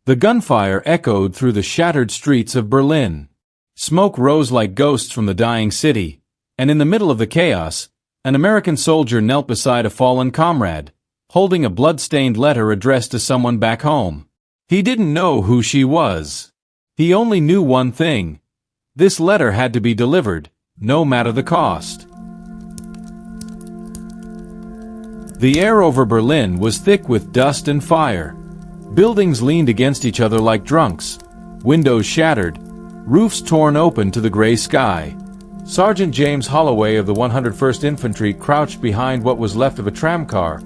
The gunfire echoed through the shattered streets of Berlin. Smoke rose like ghosts from the dying city, and in the middle of the chaos, an American soldier knelt beside a fallen comrade, holding a blood-stained letter addressed to someone back home. He didn't know who she was. He only knew one thing. This letter had to be delivered, no matter the cost. The air over Berlin was thick with dust and fire. Buildings leaned against each other like drunks, windows shattered, roofs torn open to the gray sky. Sergeant James Holloway of the 101st Infantry crouched behind what was left of a tramcar,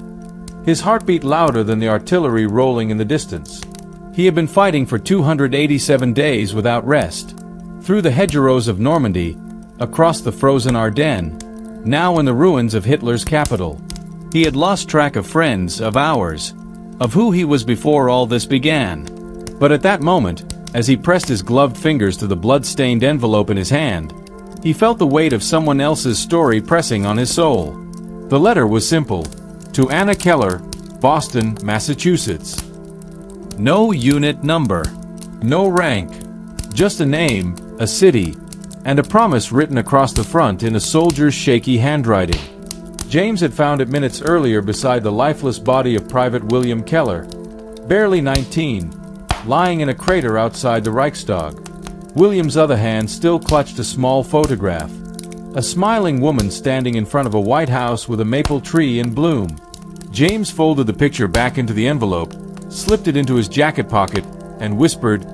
his heartbeat louder than the artillery rolling in the distance. He had been fighting for 287 days without rest, through the hedgerows of Normandy, across the frozen Ardennes, now in the ruins of Hitler's capital. He had lost track of friends, of hours, of who he was before all this began. But at that moment, as he pressed his gloved fingers to the blood-stained envelope in his hand, he felt the weight of someone else's story pressing on his soul. The letter was simple. To Anna Keller, Boston, Massachusetts. No unit number. No rank. Just a name, a city, and a promise written across the front in a soldier's shaky handwriting. James had found it minutes earlier beside the lifeless body of Private William Keller, barely 19, lying in a crater outside the Reichstag. William's other hand still clutched a small photograph. A smiling woman standing in front of a White House with a maple tree in bloom. James folded the picture back into the envelope, slipped it into his jacket pocket, and whispered,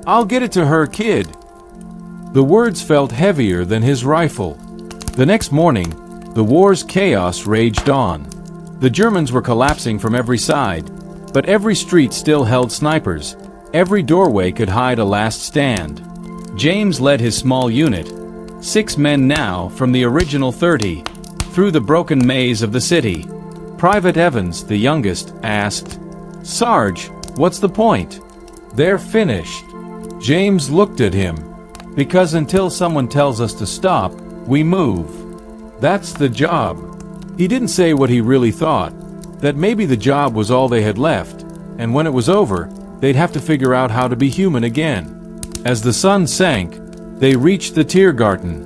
"I'll get it to her, kid." The words felt heavier than his rifle. The next morning, the war's chaos raged on. The Germans were collapsing from every side, but every street still held snipers. Every doorway could hide a last stand. James led his small unit, 6 men now from the original 30, through the broken maze of the city. Private Evans, the youngest, asked, "Sarge, what's the point?" "They're finished." James looked at him. "Because until someone tells us to stop, we move. That's the job." He didn't say what he really thought, that maybe the job was all they had left, and when it was over, they'd have to figure out how to be human again. As the sun sank, they reached the Tiergarten.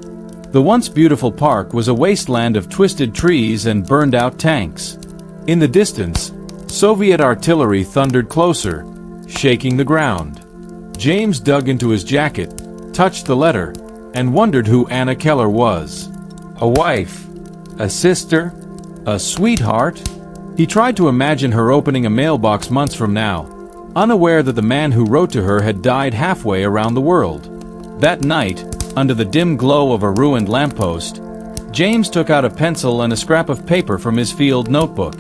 The once beautiful park was a wasteland of twisted trees and burned-out tanks. In the distance, Soviet artillery thundered closer, shaking the ground. James dug into his jacket, touched the letter, and wondered who Anna Keller was. A wife? A sister? A sweetheart? He tried to imagine her opening a mailbox months from now, unaware that the man who wrote to her had died halfway around the world. That night, under the dim glow of a ruined lamppost, James took out a pencil and a scrap of paper from his field notebook.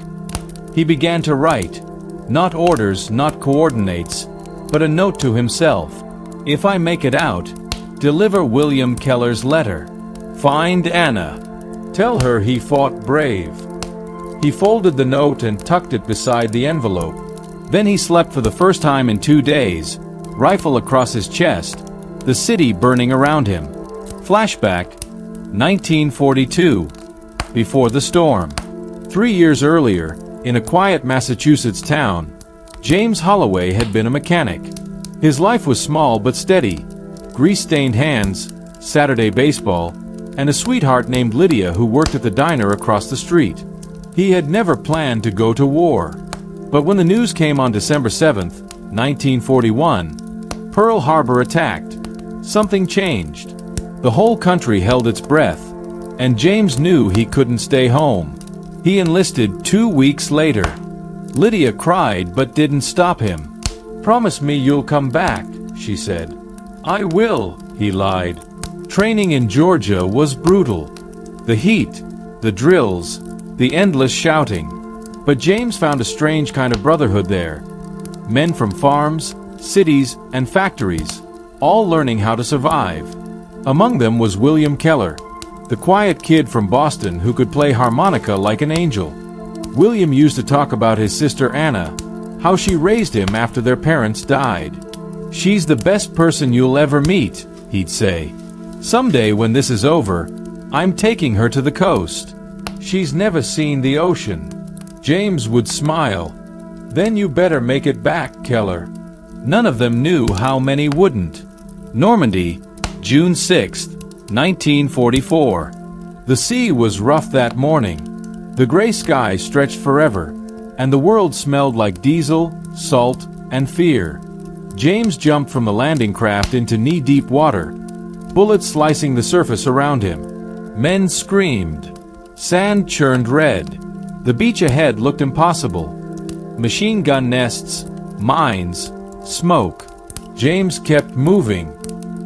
He began to write, not orders, not coordinates, but a note to himself. If I make it out, deliver William Keller's letter. Find Anna. Tell her he fought brave. He folded the note and tucked it beside the envelope. Then he slept for the first time in 2 days, rifle across his chest, the city burning around him. Flashback, 1942, before the storm. 3 years earlier, in a quiet Massachusetts town, James Holloway had been a mechanic. His life was small but steady. Grease-stained hands, Saturday baseball, and a sweetheart named Lydia who worked at the diner across the street. He had never planned to go to war. But when the news came on December 7, 1941, Pearl Harbor attacked. Something changed. The whole country held its breath, and James knew he couldn't stay home. He enlisted 2 weeks later. Lydia cried but didn't stop him. "Promise me you'll come back," she said. "I will," he lied. Training in Georgia was brutal. The heat, the drills, the endless shouting. But James found a strange kind of brotherhood there. Men from farms, cities, and factories, all learning how to survive. Among them was William Keller, the quiet kid from Boston who could play harmonica like an angel. William used to talk about his sister Anna, how she raised him after their parents died. "She's the best person you'll ever meet," he'd say. "Someday when this is over, I'm taking her to the coast. She's never seen the ocean." James would smile. "Then you better make it back, Keller." None of them knew how many wouldn't. Normandy, June 6, 1944. The sea was rough that morning. The gray sky stretched forever, and the world smelled like diesel, salt, and fear. James jumped from the landing craft into knee-deep water, bullets slicing the surface around him. Men screamed. Sand churned red. The beach ahead looked impossible. Machine gun nests, mines, smoke. James kept moving.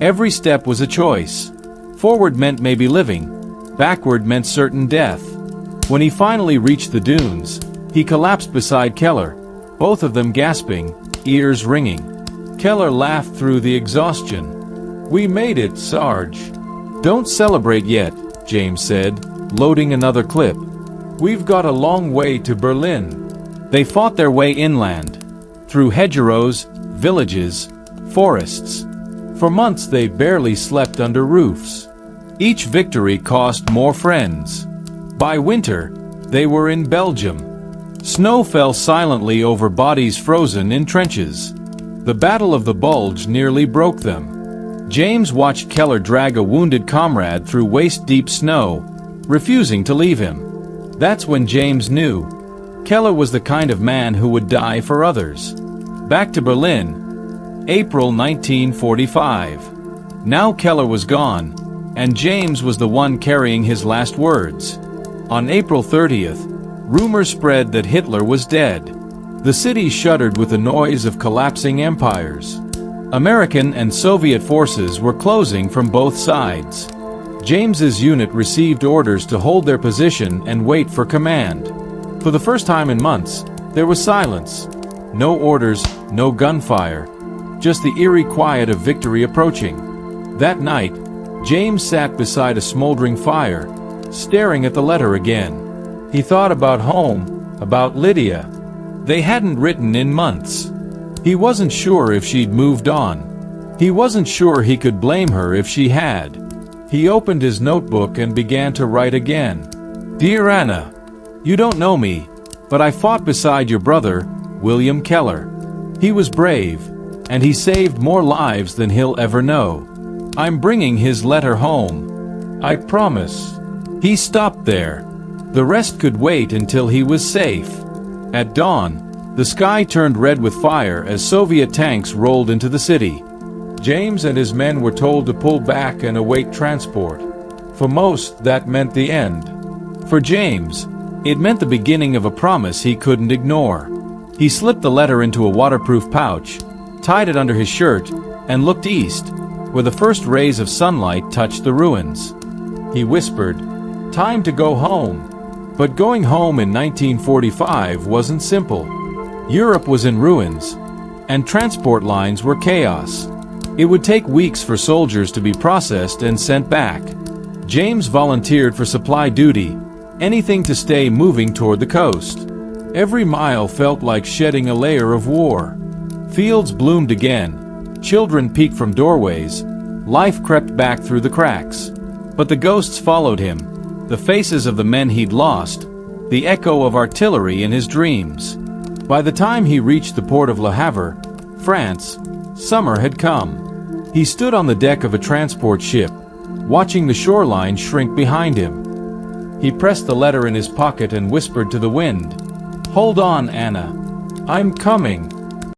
Every step was a choice. Forward meant maybe living. Backward meant certain death. When he finally reached the dunes, he collapsed beside Keller, both of them gasping, ears ringing. Keller laughed through the exhaustion. "We made it, Sarge." "Don't celebrate yet," James said, loading another clip. "We've got a long way to Berlin." They fought their way inland, through hedgerows, villages, forests. For months they barely slept under roofs. Each victory cost more friends. By winter, they were in Belgium. Snow fell silently over bodies frozen in trenches. The Battle of the Bulge nearly broke them. James watched Keller drag a wounded comrade through waist-deep snow, refusing to leave him. That's when James knew. Keller was the kind of man who would die for others. Back to Berlin, April 1945. Now Keller was gone, and James was the one carrying his last words. On April 30th, rumors spread that Hitler was dead. The city shuddered with the noise of collapsing empires. American and Soviet forces were closing from both sides. James's unit received orders to hold their position and wait for command. For the first time in months, there was silence. No orders, no gunfire. Just the eerie quiet of victory approaching. That night, James sat beside a smoldering fire, staring at the letter again. He thought about home, about Lydia. They hadn't written in months. He wasn't sure if she'd moved on. He wasn't sure he could blame her if she had. He opened his notebook and began to write again. "Dear Anna, you don't know me, but I fought beside your brother, William Keller. He was brave, and he saved more lives than he'll ever know. I'm bringing his letter home. I promise." He stopped there. The rest could wait until he was safe. At dawn, the sky turned red with fire as Soviet tanks rolled into the city. James and his men were told to pull back and await transport. For most, that meant the end. For James, it meant the beginning of a promise he couldn't ignore. He slipped the letter into a waterproof pouch, tied it under his shirt, and looked east, where the first rays of sunlight touched the ruins. He whispered, "Time to go home." But going home in 1945 wasn't simple. Europe was in ruins, and transport lines were chaos. It would take weeks for soldiers to be processed and sent back. James volunteered for supply duty, anything to stay moving toward the coast. Every mile felt like shedding a layer of war. Fields bloomed again, children peeked from doorways, life crept back through the cracks. But the ghosts followed him, the faces of the men he'd lost, the echo of artillery in his dreams. By the time he reached the port of Le Havre, France, summer had come. He stood on the deck of a transport ship, watching the shoreline shrink behind him. He pressed the letter in his pocket and whispered to the wind, "Hold on, Anna. I'm coming."